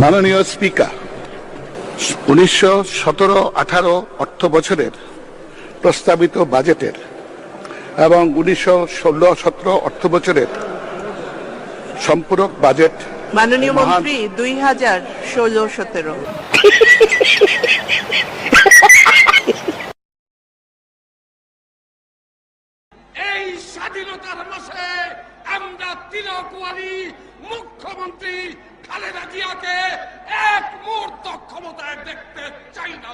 মাননীয় স্পিকার, 1917-18 অর্থ বছরের প্রস্তাবিত বাজেটের এবং 1916-17 অর্থ বছরের সম্পূরক বাজেট মাননীয় মন্ত্রী 2016-17 এই স্বাধীনতার মাসে আমরা তিলকওয়ালী মুখ্যমন্ত্রী খালেদা জিয়াকে এক মুহূর্ত ক্ষমতায় দেখতে চাই না।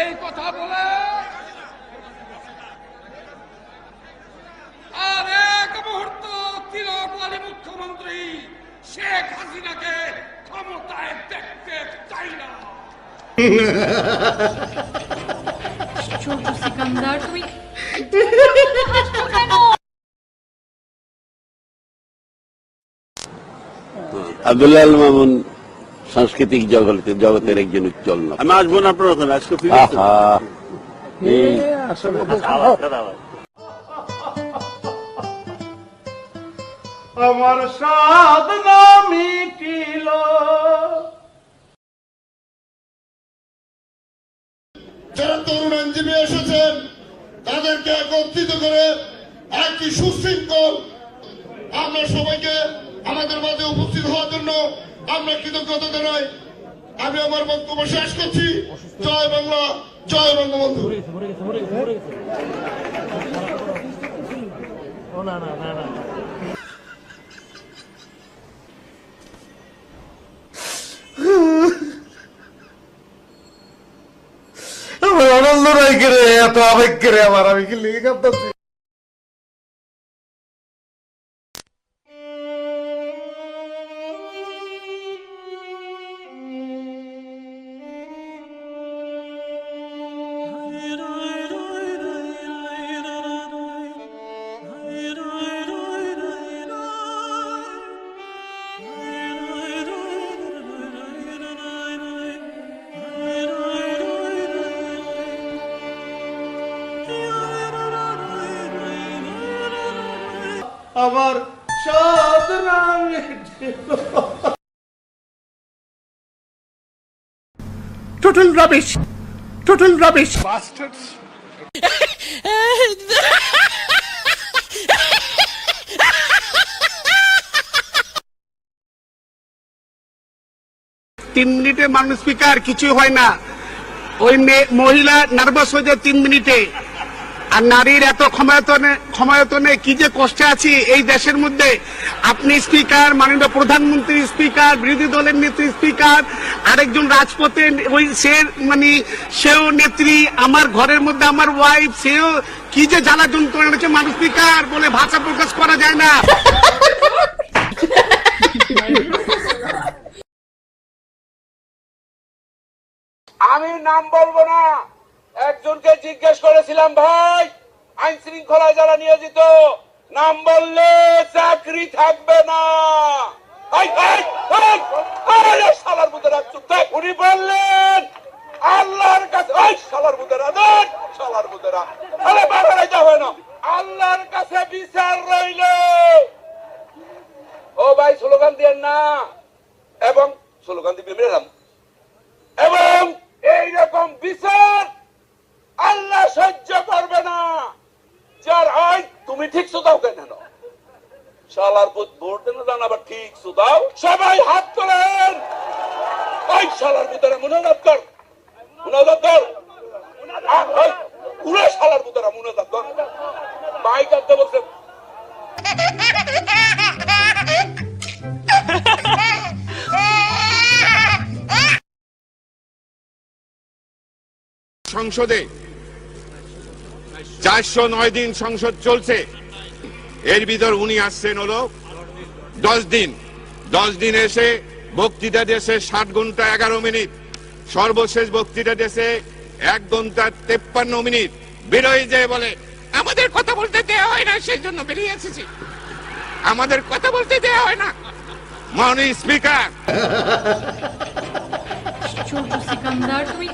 এই কথা বলে আর এক মুহূর্ত তিলকওয়ালী মুখ্যমন্ত্রী শেখ হাসিনাকে ক্ষমতায় দেখতে চাই না। সিকান্দার, তুমি আব্দুল্লাহ আল মামুন সাংস্কৃতিক জগতের একজন উজ্জ্বল নাম। আমি আসবো না আপনার ওখানে, আজকে আমার সাধনা মিটিল। যারা তরুণ আইনজীবী এসেছেন তাদেরকে একত্রিত করে একটি সুশৃঙ্খল আমরা সবাইকে আমাদের মাঝে উপস্থিত হওয়ার জন্য আমরা কৃতজ্ঞতা জানাই। আমি আমার বক্তব্য শেষ করছি। জয় বাংলা, জয় বঙ্গবন্ধু। আমার আনন্দ নাই করে এত আবেগ করে আমার, আমি কি লিখে কাঁদতেছি। আমার সাধনা মিটিল। total rubbish, bastards. তিন মিনিটে মাননীয় স্পিকার কিছু হয় না। ওই মহিলা নার্ভাস হয়ে যায় 3 মিনিটে। আর নারীর এত ক্ষমতায়তনে কি যে কষ্টে আছি এই দেশের মধ্যে। আপনি স্পিকার, মাননীয় প্রধানমন্ত্রী স্পিকার, বিরোধী দলের নেত্রী স্পিকার, আরেকজন রাজপথে ওই সেও নেত্রী, আমার ঘরের মধ্যে আমার ওয়াইফ, সেও কি যে জ্বালা যন্ত্রণা হচ্ছে মানুষ স্পিকার বলে ভাষা প্রকাশ করা যায় না। আমি নাম বলবো না, একজনকে জিজ্ঞেস করেছিলাম, ভাই আইন শৃঙ্খলায় যারা নিয়োজিত নাম বললে চাকরি থাকবে না। শালার বুধেরা চুপ থাক। উনি বললেন আল্লাহর কাছে, শালার বুধেরা দেন, শালার বুধেরা আরে বাড়াই যাবে না, আল্লাহর কাছে বিচার রইল। ও ভাই স্লোগান দিয়েন না, এবং স্লোগান দিবে মেরাম, এবং এইরকম বিচার আল্লাহ সহ্য করবে না। যার হয় তুমি ঠিক সুদাও কেন, শালার ভোট দেন না, আবার ঠিক সুদাও। সবাই হাত তোলেন। ওই শালার ভিতরে মুনাজাত কর, মুনাজাত কর, পুরো শালার ভিতরে মুনাজাত কর। মাইক আনতে বলছে। সংসদে 409 দিন সংসদ চলছে, এর ভিতর উনি আসছেন হলো 10 দিন। 10 দিন এসে বক্তৃতা দিয়েছে 60 ঘন্টা 11 মিনিট, সর্বশেষ বক্তৃতা দিয়েছে 1 ঘন্টা 53 মিনিট। বেরোয় যায় বলে আমাদের কথা বলতে দেওয়া হয় না, সেই জন্য বেরিয়ে এসেছি, আমাদের কথা বলতে দেওয়া হয় না। মাননীয় স্পিকার, সিকান্দার, তুমি